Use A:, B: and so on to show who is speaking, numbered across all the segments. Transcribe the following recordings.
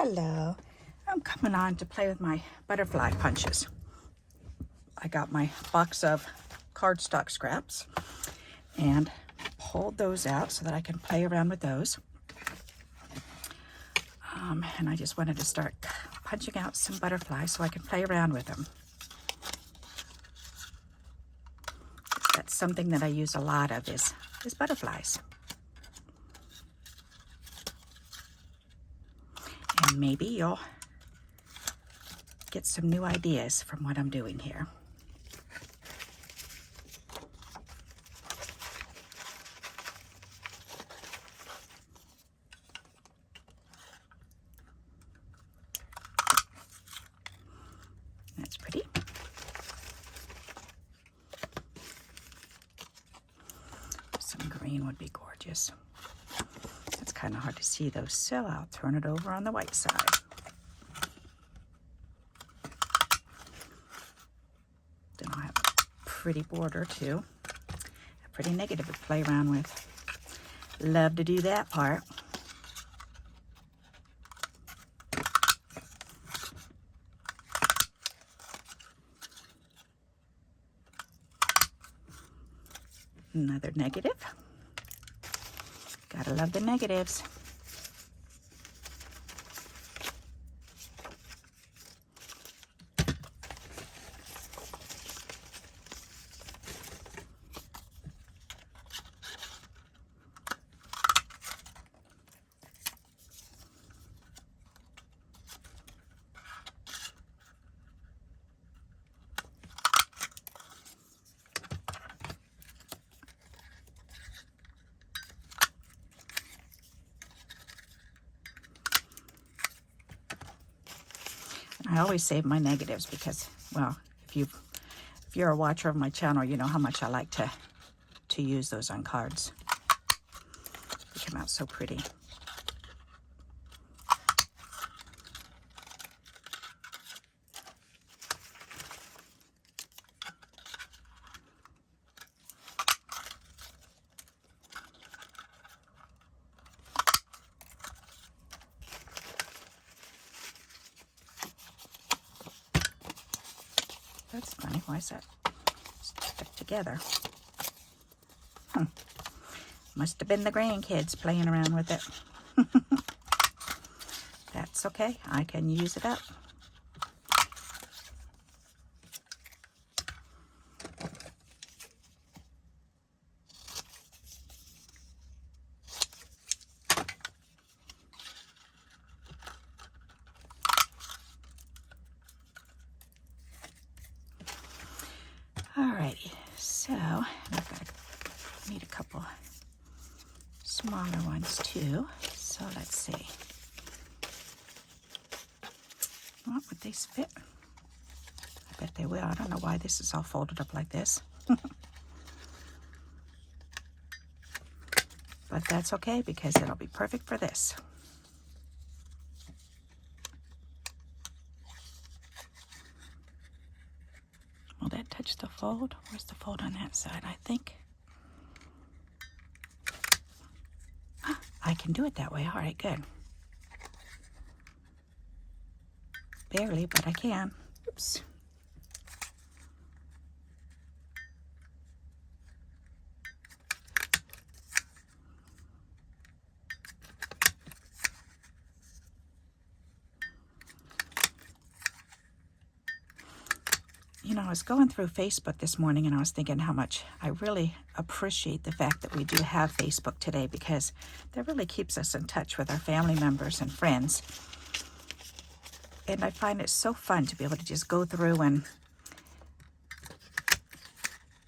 A: Hello, I'm coming on to play with my butterfly punches. I got my box of cardstock scraps and pulled those out so that I can play around with those. And I just wanted to start punching out some butterflies so I can play around with them. That's something that I use a lot of is butterflies. And maybe you'll get some new ideas from what I'm doing here. That's pretty. Some green would be gorgeous. It's kind of hard to see though, so I'll turn it over on the white side. Then I'll have a pretty border too. A pretty negative to play around with. Love to do that part. Another negative. Gotta love the negatives. I always save my negatives because, well, if you're a watcher of my channel, you know how much I like to use those on cards. They come out so pretty. That's funny. Why is that stuck together? Must have been the grandkids playing around with it. That's okay. I can use it up. Alrighty, so I need a couple smaller ones too. So let's see. Well, would they fit? I bet they will. I don't know why this is all folded up like this. But that's okay because it'll be perfect for this. Will that touch the fold? Where's the fold on that side? I think I can do it that way. All right, good. Barely, but I can. Oops. You know, I was going through Facebook this morning and I was thinking how much I really appreciate the fact that we do have Facebook today because that really keeps us in touch with our family members and friends. And I find it so fun to be able to just go through and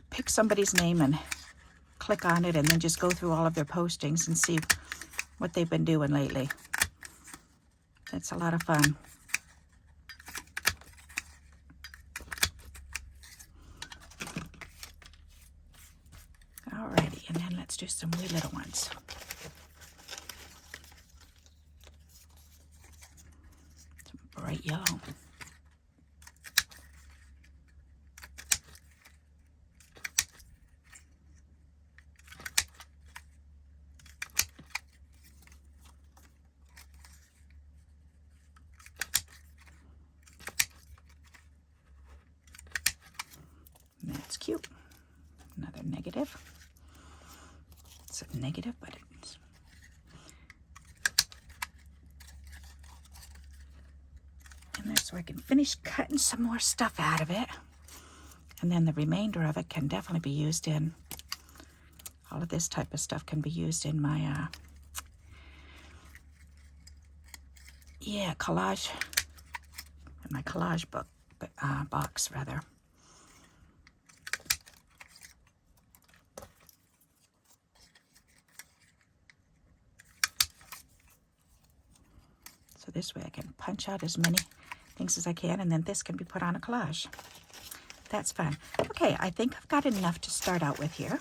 A: pick somebody's name and click on it and then just go through all of their postings and see what they've been doing lately. That's a lot of fun. Alrighty, and then let's do some wee little ones. Some bright yellow. negative. It's a negative, but it's... And then so I can finish cutting some more stuff out of it. And then the remainder of it can definitely be used in, all of this type of stuff can be used in my, collage, in my collage book, box rather. So this way I can punch out as many things as I can, and then this can be put on a collage. That's fun. Okay, I think I've got enough to start out with here.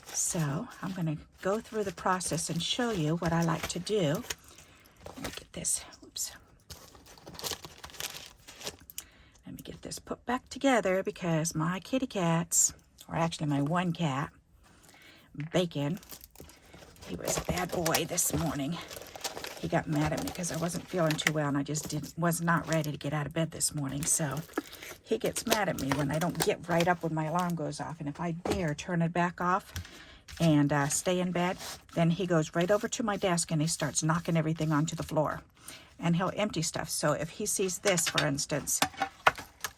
A: So I'm going to go through the process and show you what I like to do. Let me get this, oops. Let me get this put back together because my kitty cats, or actually my one cat, Bacon, he was a bad boy this morning. He got mad at me because I wasn't feeling too well and I just was not ready to get out of bed this morning. So he gets mad at me when I don't get right up when my alarm goes off. And if I dare turn it back off and stay in bed, then he goes right over to my desk and he starts knocking everything onto the floor. And he'll empty stuff. So if he sees this, for instance,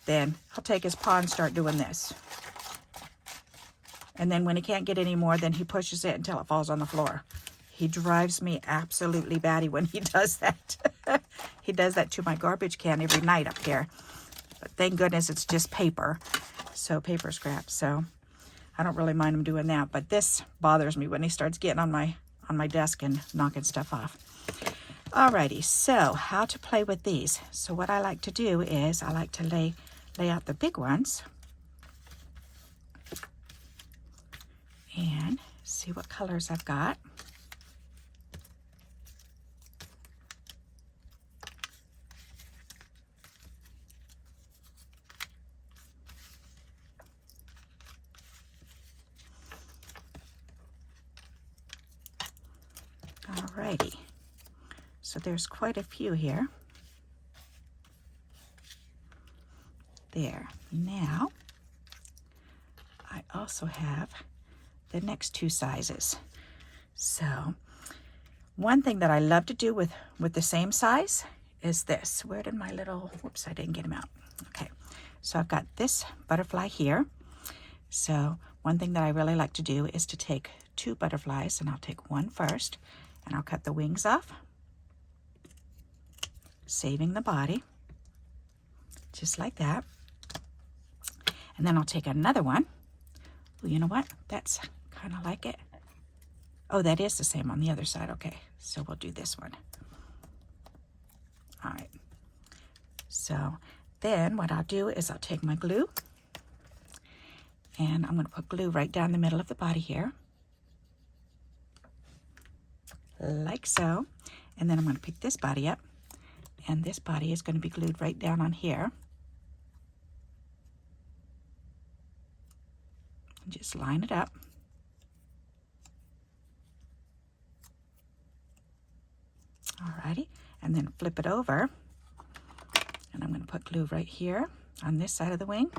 A: then he'll take his paw and start doing this. And then when he can't get any more, then he pushes it until it falls on the floor. He drives me absolutely batty when he does that. He does that to my garbage can every night up here. But thank goodness it's just paper. So paper scraps. So I don't really mind him doing that. But this bothers me when he starts getting on my desk and knocking stuff off. Alrighty, so how to play with these. So what I like to do is I like to lay out the big ones. And see what colors I've got. Alrighty, so there's quite a few here. There. Now, I also have the next two sizes. So, one thing that I love to do with the same size is this. Where did my little, whoops, I didn't get him out. Okay, so I've got this butterfly here. So, one thing that I really like to do is to take two butterflies, and I'll take one first. And I'll cut the wings off, saving the body, just like that. And then I'll take another one. Well, you know what? That's kind of like it. Oh, that is the same on the other side. Okay, so we'll do this one. All right. So then what I'll do is I'll take my glue, and I'm going to put glue right down the middle of the body here. Like so, and then I'm going to pick this body up, and this body is going to be glued right down on here. And just line it up. Alrighty, and then flip it over, and I'm going to put glue right here on this side of the wing,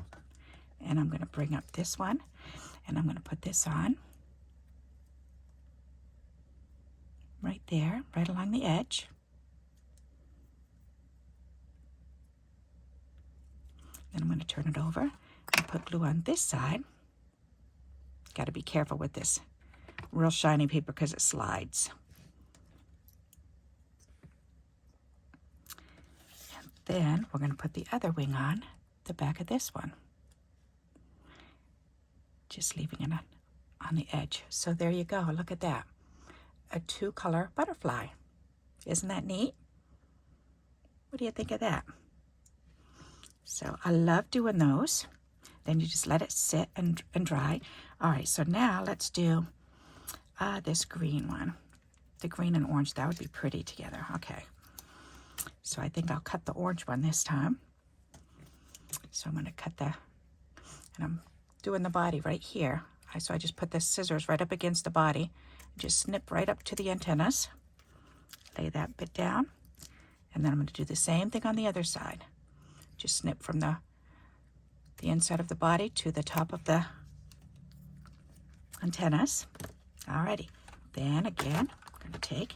A: and I'm going to bring up this one, and I'm going to put this on. Right there, right along the edge. Then I'm going to turn it over and put glue on this side. Got to be careful with this real shiny paper because it slides. And then we're going to put the other wing on the back of this one. Just leaving it on the edge. So there you go, look at that. A two-color butterfly. Isn't that neat? What do you think of that? So I love doing those. Then you just let it sit and dry. All right, so now let's do this green one. The green and orange, that would be pretty together. Okay. So I think I'll cut the orange one this time. So I'm going to cut and I'm doing the body right here. So I just put the scissors right up against the body. Just snip right up to the antennas. Lay that bit down. And then I'm going to do the same thing on the other side. Just snip from the inside of the body to the top of the antennas. Alrighty, then again, I'm going to take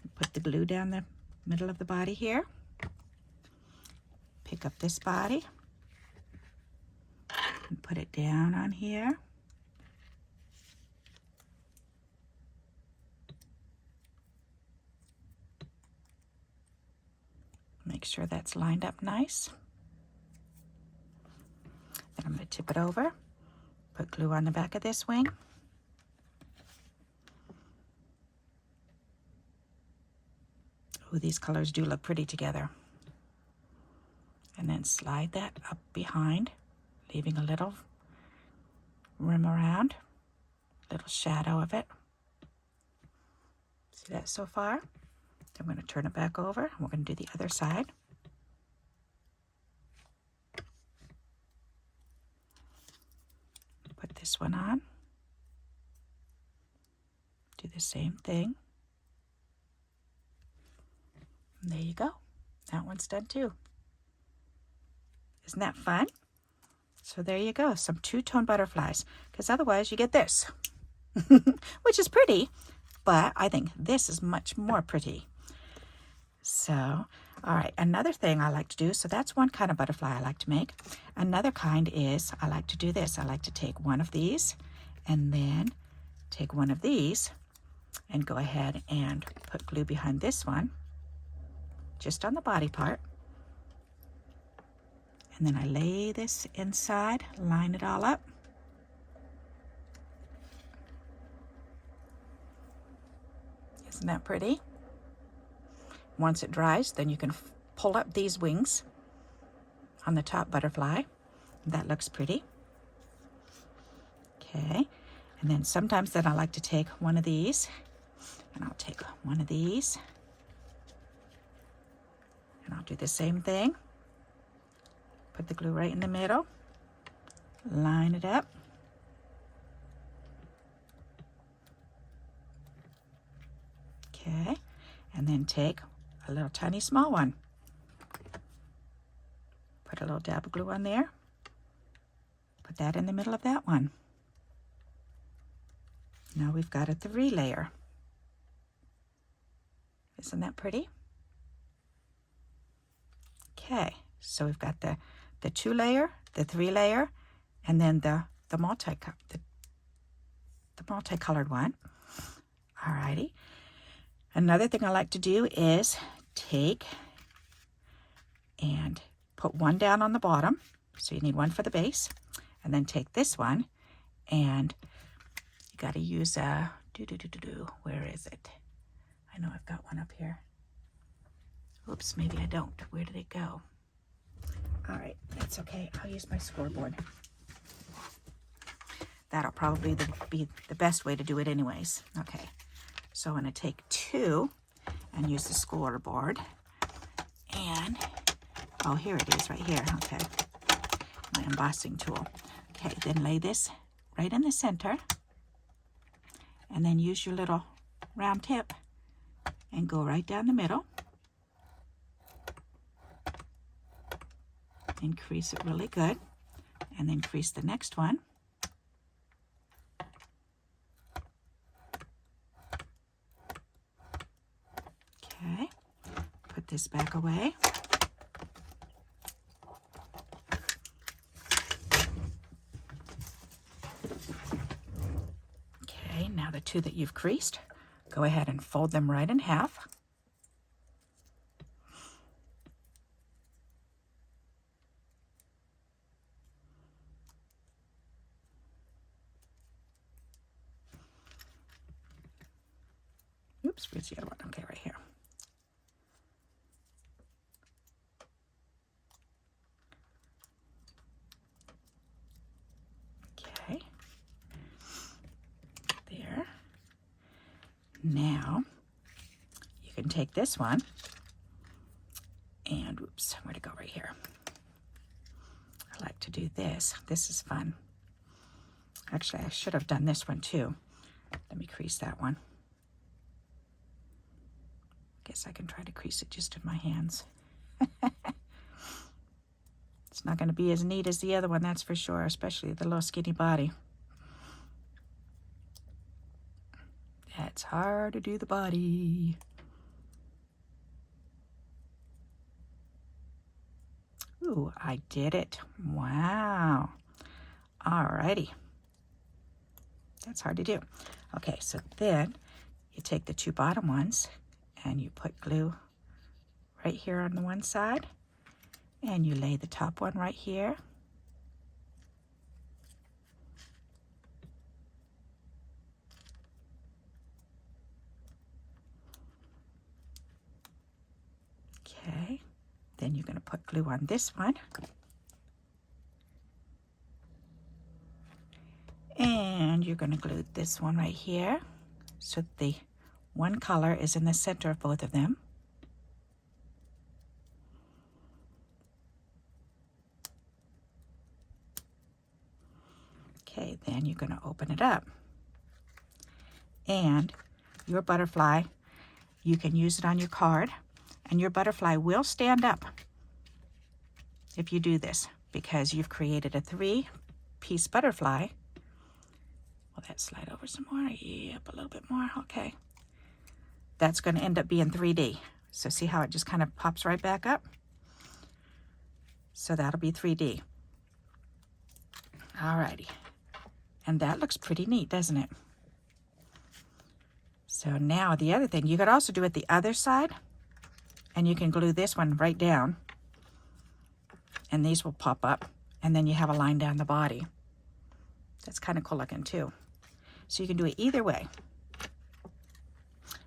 A: and put the glue down the middle of the body here. Pick up this body and put it down on here. Make sure that's lined up nice. Then I'm going to tip it over, put glue on the back of this wing. Oh, these colors do look pretty together. And then slide that up behind, leaving a little rim around, little shadow of it. See that so far? I'm going to turn it back over, and we're going to do the other side. Put this one on. Do the same thing. And there you go. That one's done too. Isn't that fun? So there you go, some two-tone butterflies, because otherwise you get this, which is pretty, but I think this is much more pretty. So, all right, another thing I like to do, so that's one kind of butterfly I like to make. Another kind is I like to do this. I like to take one of these and then take one of these and go ahead and put glue behind this one, just on the body part. And then I lay this inside, line it all up. Isn't that pretty? Once it dries, then you can pull up these wings on the top butterfly. That looks pretty. Okay, and then sometimes then I like to take one of these, and I'll take one of these, and I'll do the same thing. Put the glue right in the middle, line it up. Okay, and then take a little tiny small one. Put a little dab of glue on there. Put that in the middle of that one. Now we've got a 3-layer. Isn't that pretty? Okay, so we've got the 2-layer, the 3-layer, and then the multicolored one. Alrighty. Another thing I like to do is take and put one down on the bottom. So you need one for the base. And then take this one, and you got to use a where is it? I know I've got one up here. Oops, maybe I don't. Where did it go? All right, that's okay. I'll use my scoreboard. That'll probably be the best way to do it anyways. Okay, so I'm going to take 2 and use the scoreboard. And, oh, here it is right here. Okay, my embossing tool. Okay, then lay this right in the center. And then use your little round tip and go right down the middle. And crease it really good. And then crease the next one. Okay, put this back away. Okay, now the 2 that you've creased, go ahead and fold them right in half. Oops, where's the other one? Okay, right here. Okay. There. Now, you can take this one and, oops, where'd it go? Right here. I like to do this. This is fun. Actually, I should have done this one too. Let me crease that one. Guess I can try to crease it just in my hands. It's not going to be as neat as the other one, that's for sure, especially the little skinny body. Okay, there. Now, you can take this one and, oops, where'd it go? Right here. I like to do this. This is fun. Actually, I should have done this one too. Let me crease that one. Guess I can try to crease it just in my hands. It's not going to be as neat as the other one, that's for sure, especially the little skinny body. it's hard to do the body. Ooh, I did it. Wow. Alrighty. That's hard to do. Okay, so then you take the two bottom ones and you put glue right here on the one side, and you lay the top one right here. Okay, then you're going to put glue on this one. And you're going to glue this one right here so the one color is in the center of both of them. Okay, then you're going to open it up. And your butterfly, you can use it on your card, and your butterfly will stand up if you do this, because you've created a 3-piece butterfly. Will that slide over some more? Yep, a little bit more. Okay. That's going to end up being 3D. So see how it just kind of pops right back up? So that'll be 3D. Alrighty. And that looks pretty neat, doesn't it? So now the other thing, you could also do it the other side, and you can glue this one right down, and these will pop up, and then you have a line down the body. That's kind of cool looking too. So you can do it either way.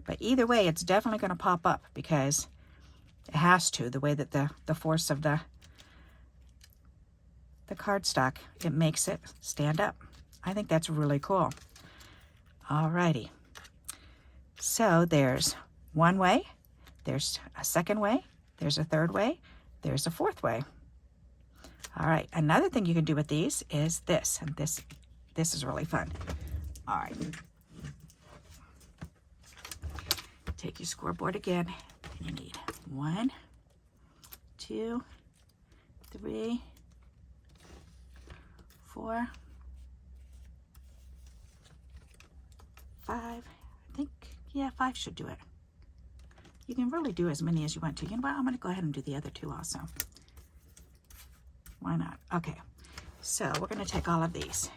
A: But either way, it's definitely going to pop up because it has to, the way that the force of the cardstock, it makes it stand up. I think that's really cool. Alrighty. So there's one way, there's a second way, there's a third way, there's a fourth way. All right, another thing you can do with these is this, and this is really fun. All right. Take your scoreboard again, and you need 1, 2, 3, 4, 5. I think, yeah, 5 should do it. You can really do as many as you want to. You know what? I'm going to go ahead and do the other 2 also. Why not? Okay. So we're going to take all of these.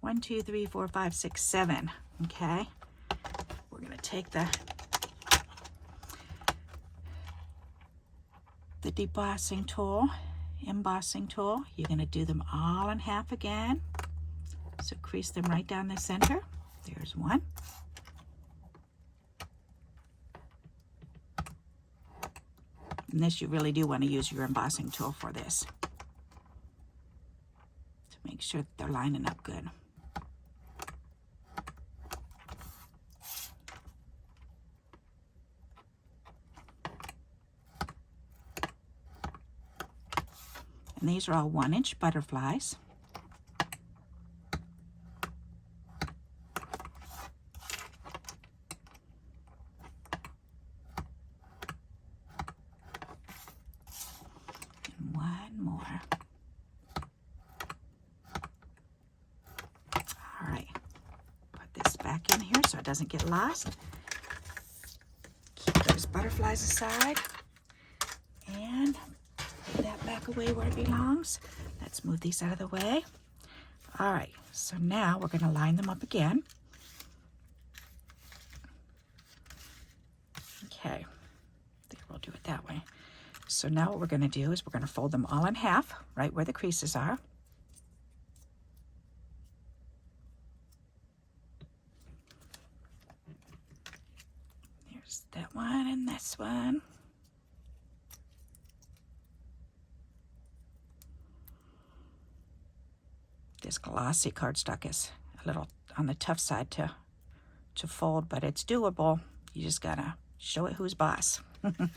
A: 1, 2, 3, 4, 5, 6, 7. Okay. We're going to take the embossing tool. You're going to do them all in half again. So crease them right down the center. There's one. And this, you really do want to use your embossing tool for this, to make sure that they're lining up good. And these are all 1-inch butterflies. And one more. All right, put this back in here so it doesn't get lost. Keep those butterflies aside. And put that back away where it belongs. Let's move these out of the way. All right, so now we're going to line them up again. Okay, I think we'll do it that way. So now what we're going to do is we're going to fold them all in half, right where the creases are. There's that one and this one. This glossy cardstock is a little on the tough side to fold, but it's doable. You just gotta show it who's boss. And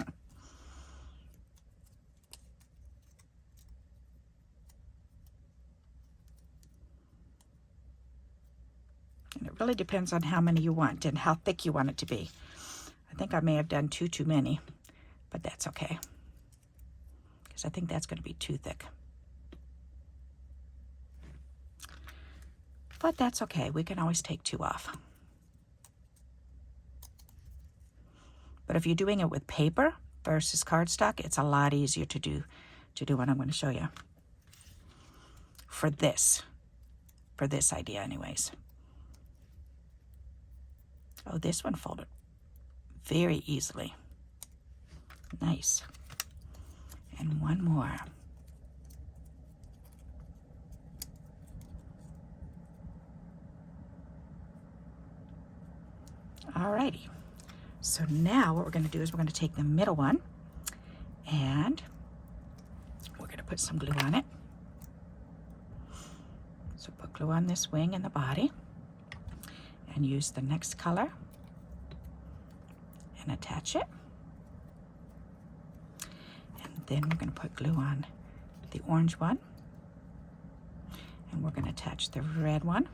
A: it really depends on how many you want and how thick you want it to be. I think I may have done too many, but that's okay, because I think that's going to be too thick. But that's okay. We can always take 2 off. But if you're doing it with paper versus cardstock, it's a lot easier to do what I'm going to show you. For this idea anyways. Oh, this one folded very easily. Nice. And one more. Alrighty. So now what we're going to do is we're going to take the middle one and we're going to put some glue on it. So put glue on this wing and the body and use the next color and attach it. And then we're going to put glue on the orange one and we're going to attach the red one.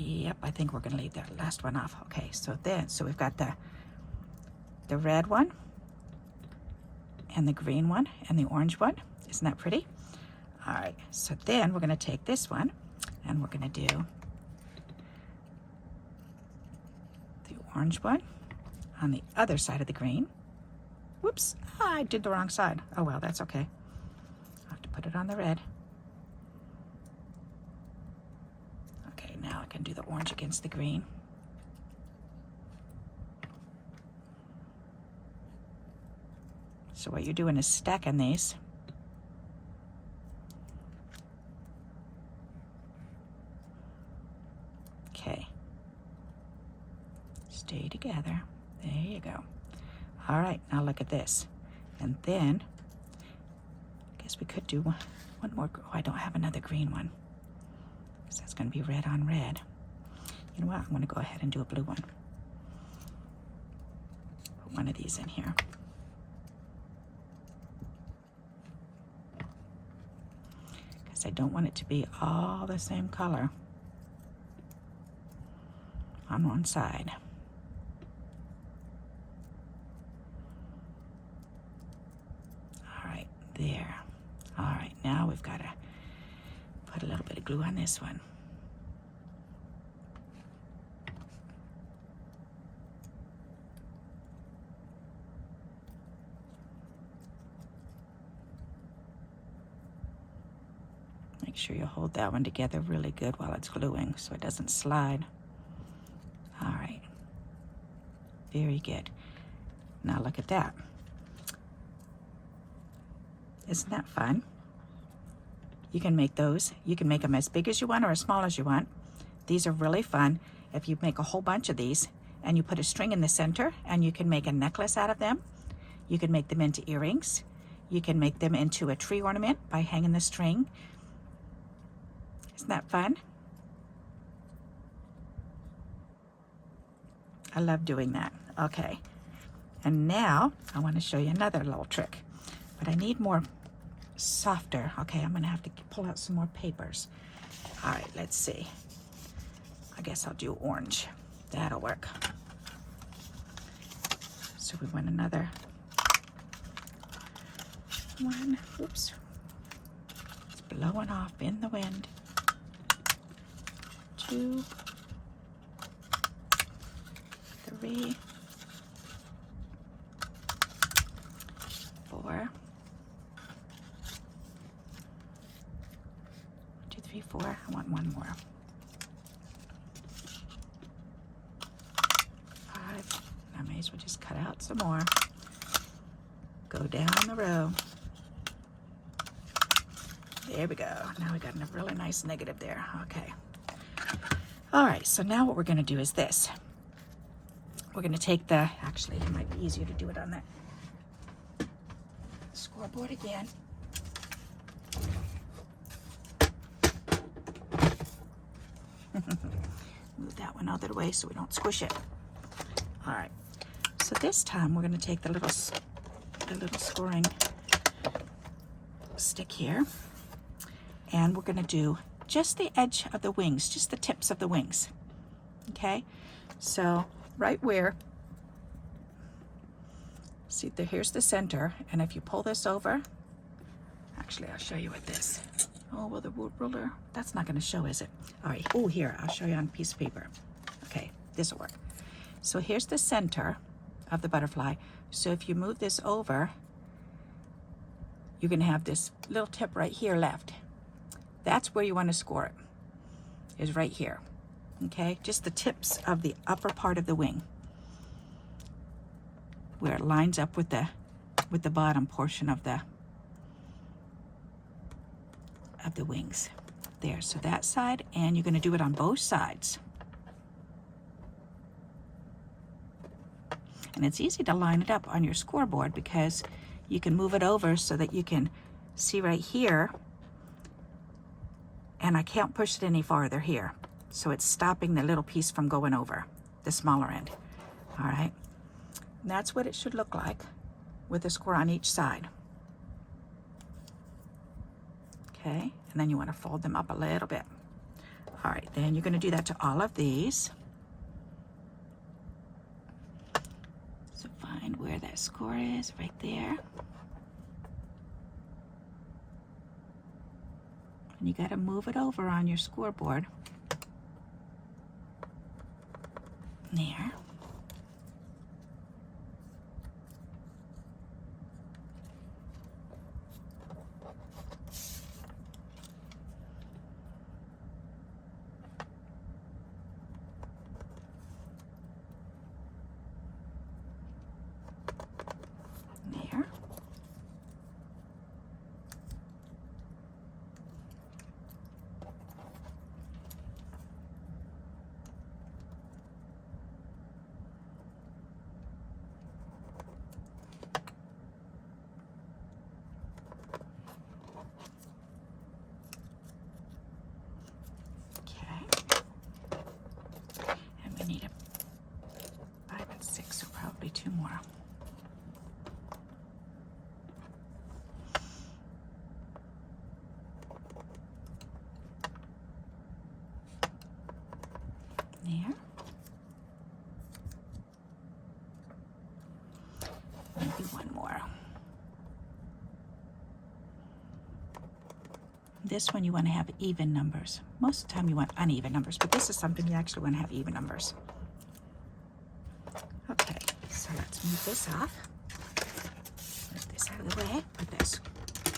A: Yep, I think we're going to leave that last one off. Okay, so we've got the red one and the green one and the orange one. Isn't that pretty? All right, so then we're going to take this one and we're going to do the orange one on the other side of the green. Whoops, I did the wrong side. Oh well, that's okay. I'll have to put it on the red. Now I can do the orange against the green. So what you're doing is stacking these. Okay. Stay together. There you go. All right, now look at this. And then, I guess we could do one more. Oh, I don't have another green one. So that's going to be red on red. You know what? I'm going to go ahead and do a blue one. Put one of these in here. Because I don't want it to be all the same color on one side. All right, there. All right, now we've got to put a little bit of glue on this one. Make sure you hold that one together really good while it's gluing so it doesn't slide. All right. Very good. Now look at that. Isn't that fun? You can make those. You can make them as big as you want or as small as you want. These are really fun. If you make a whole bunch of these and you put a string in the center and you can make a necklace out of them, you can make them into earrings. You can make them into a tree ornament by hanging the string. Isn't that fun? I love doing that. Okay. And now I want to show you another little trick, but I need more softer. Okay, I'm gonna have to pull out some more papers. All right, let's see. I guess I'll do orange. That'll work. So we want another one. Oops. It's blowing off in the wind. 2, 3, 4. 2, 3, 4. I want one more. 5. I may as well just cut out some more. Go down the row. There we go. Now we got a really nice negative there. Okay. All right, so now what we're going to do is this. We're going to take the, actually it might be easier to do it on that scoreboard again. Move that one out of the way so we don't squish it. All right, so this time we're going to take the little scoring stick here, and we're going to do just the edge of the wings, just the tips of the wings. Okay, so right where, see, here's the center, and if you pull this over, actually I'll show you with this. Oh, well, the ruler, that's not going to show, is it? All right. Oh, here, I'll show you on a piece of paper. Okay, this will work. So here's the center of the butterfly. So if you move this over, you're going to have this little tip right here left. That's where you want to score it, is right here. Okay, just the tips of the upper part of the wing, where it lines up with the bottom portion of the wings. There, so that side, and you're going to do it on both sides. And it's easy to line it up on your scoreboard because you can move it over so that you can see right here, and I can't push it any farther here. So it's stopping the little piece from going over, the smaller end. All right, and that's what it should look like with a score on each side. Okay, and then you want to fold them up a little bit. All right, then you're going to do that to all of these. So find where that score is, right there. And you got to move it over on your scoreboard. There. There. Need a 5 and 6, so probably 2 more. There. Maybe 1 more. This one you want to have even numbers. Most of the time you want uneven numbers, but this is something you actually want to have even numbers. Okay, so let's move this off. Move this out of the way. Put this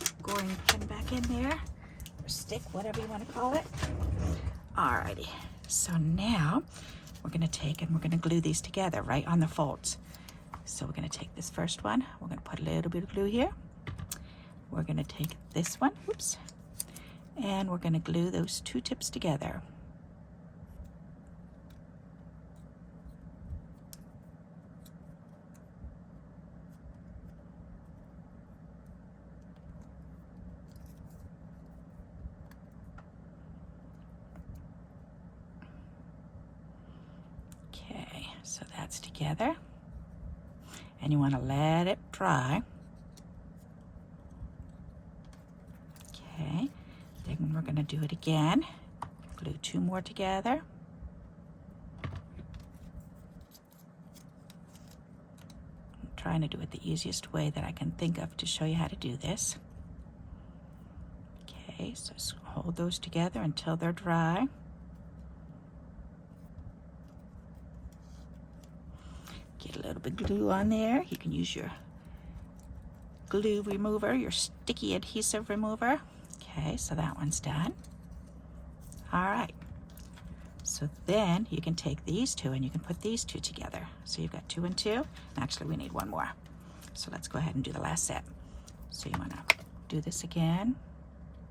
A: scoring pin back in there, or stick, whatever you want to call it. Alrighty, so now we're going to take and we're going to glue these together right on the folds. So we're going to take this first one. We're going to put a little bit of glue here. We're going to take this one. Oops. And we're going to glue those 2 tips together. Okay, so that's together. And you want to let it dry. Okay. Then we're going to do it again. Glue 2 more together. I'm trying to do it the easiest way that I can think of to show you how to do this. Okay, so hold those together until they're dry. Get a little bit of glue on there. You can use your glue remover, your sticky adhesive remover. Okay, so that one's done. All right, so then you can take these 2 and you can put these 2 together. So you've got 2 and 2. Actually, we need 1 more. So let's go ahead and do the last set. So you want to do this again.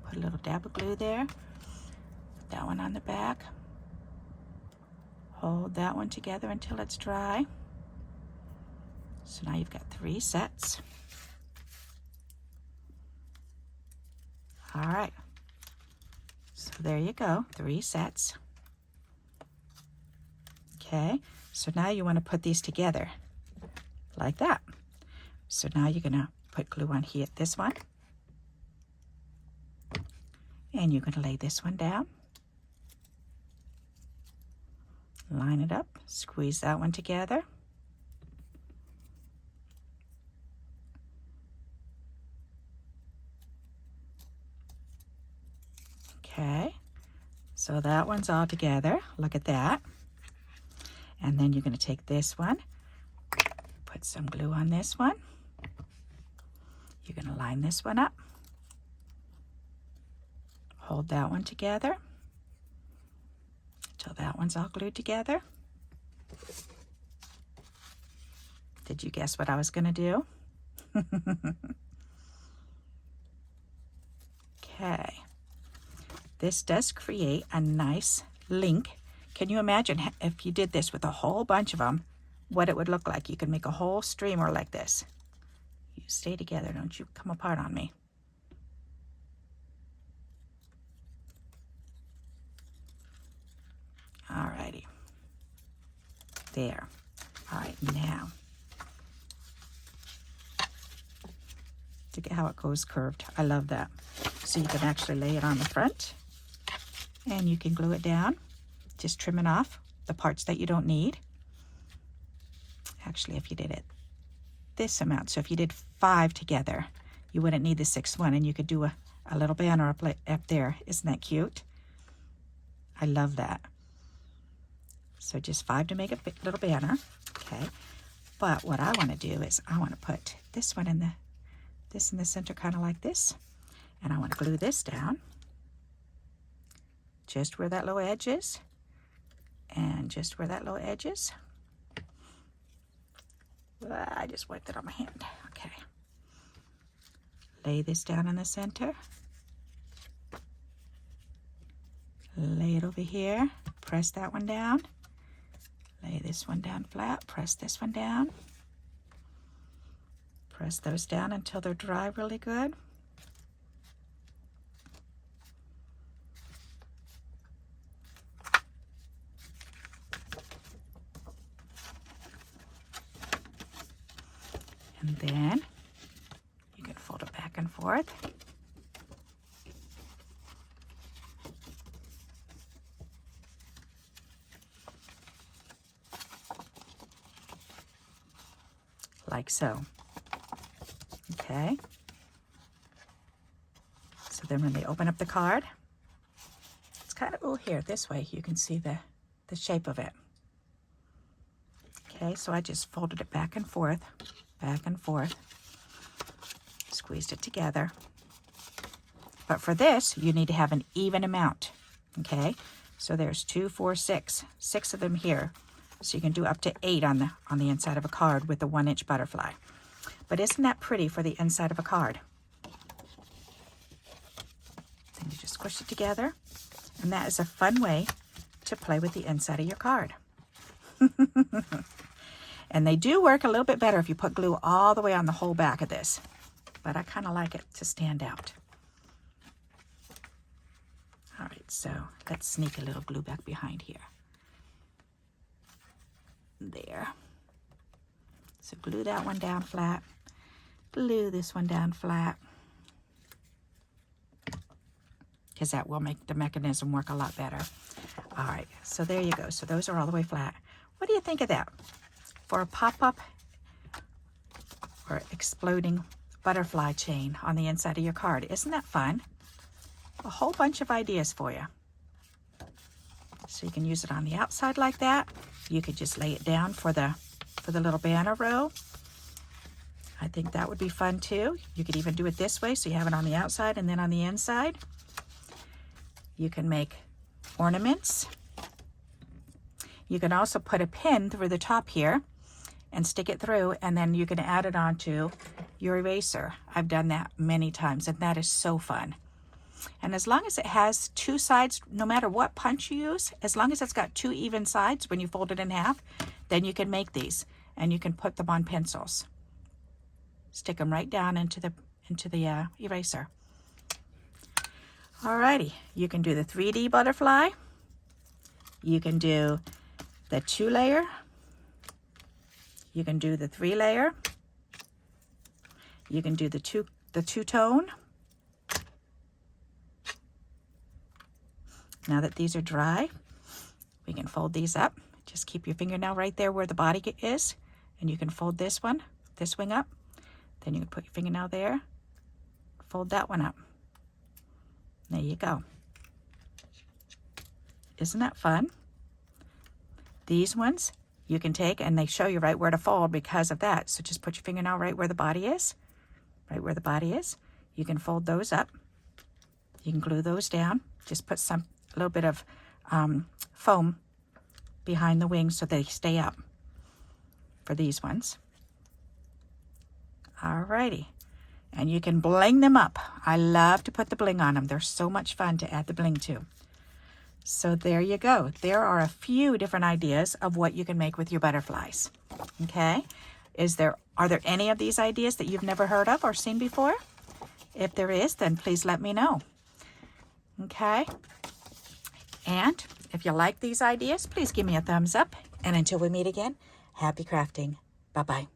A: Put a little dab of glue there. Put that one on the back. Hold that one together until it's dry. So now you've got 3 sets. All right, so there you go, 3 sets. Okay, so now you want to put these together like that. So now you're going to put glue on here, this one, and you're going to lay this one down, line it up, squeeze that one together. Okay, so that one's all together. Look at that. And then you're going to take this one, put some glue on this one. You're going to line this one up. Hold that one together until that one's all glued together. Did you guess what I was going to do? Okay. This does create a nice link. Can you imagine if you did this with a whole bunch of them, what it would look like? You could make a whole streamer like this. You stay together, don't you come apart on me. Alrighty. There. Alright, now. Look at how it goes curved. I love that. So you can actually lay it on the front and you can glue it down, just trimming off the parts that you don't need. Actually, if you did it this amount, so if you did 5 together, you wouldn't need the 6th one, and you could do a little banner up there. Isn't that cute? I love that. So just 5 to make a little banner. Okay. But what I want to do is I want to put this one in the center, kind of like this. And I want to glue this down just where that low edge is, and just where that low edge is. I just wiped it on my hand. Okay. Lay this down in the center. Lay it over here. Press that one down. Lay this one down flat. Press this one down. Press those down until they're dry really good. And then you can fold it back and forth. Like so. Okay. So then when they open up the card, it's kind of, oh, here, this way, you can see the shape of it. Okay, so I just folded it back and forth, squeezed it together. But for this, you need to have an even amount. Okay, so there's 2, 4, 6 of them here. So you can do up to 8 on the inside of a card with the 1-inch butterfly. But isn't that pretty for the inside of a card? Then you just squish it together. And that is a fun way to play with the inside of your card. And they do work a little bit better if you put glue all the way on the whole back of this. But I kind of like it to stand out. All right, so let's sneak a little glue back behind here. There. So glue that one down flat. Glue this one down flat. Because that will make the mechanism work a lot better. All right, so there you go. So those are all the way flat. What do you think of that? For a pop-up or exploding butterfly chain on the inside of your card. Isn't that fun? A whole bunch of ideas for you. So you can use it on the outside like that. You could just lay it down for the little banner row. I think that would be fun too. You could even do it this way, so you have it on the outside and then on the inside. You can make ornaments. You can also put a pin through the top here and stick it through, and then you can add it onto your eraser. I've done that many times, and that is so fun. And as long as it has 2 sides, no matter what punch you use, as long as it's got 2 even sides when you fold it in half, then you can make these, and you can put them on pencils. Stick them right down into the eraser. Alrighty, you can do the 3D butterfly. You can do the 2-layer. You can do the 3-layer. You can do the two-tone. Now that these are dry, we can fold these up. Just keep your fingernail right there where the body is, and you can fold this wing up. Then you can put your fingernail there, fold that one up. There you go. Isn't that fun? These ones you can take, and they show you right where to fold because of that. So just put your fingernail right where the body is. Right where the body is. You can fold those up. You can glue those down. Just put a little bit of foam behind the wings so they stay up for these ones. Alrighty. And you can bling them up. I love to put the bling on them. They're so much fun to add the bling to. So there you go. There are a few different ideas of what you can make with your butterflies. Okay? Are there any of these ideas that you've never heard of or seen before? If there is, then please let me know. Okay? And if you like these ideas, please give me a thumbs up. And until we meet again, happy crafting. Bye-bye.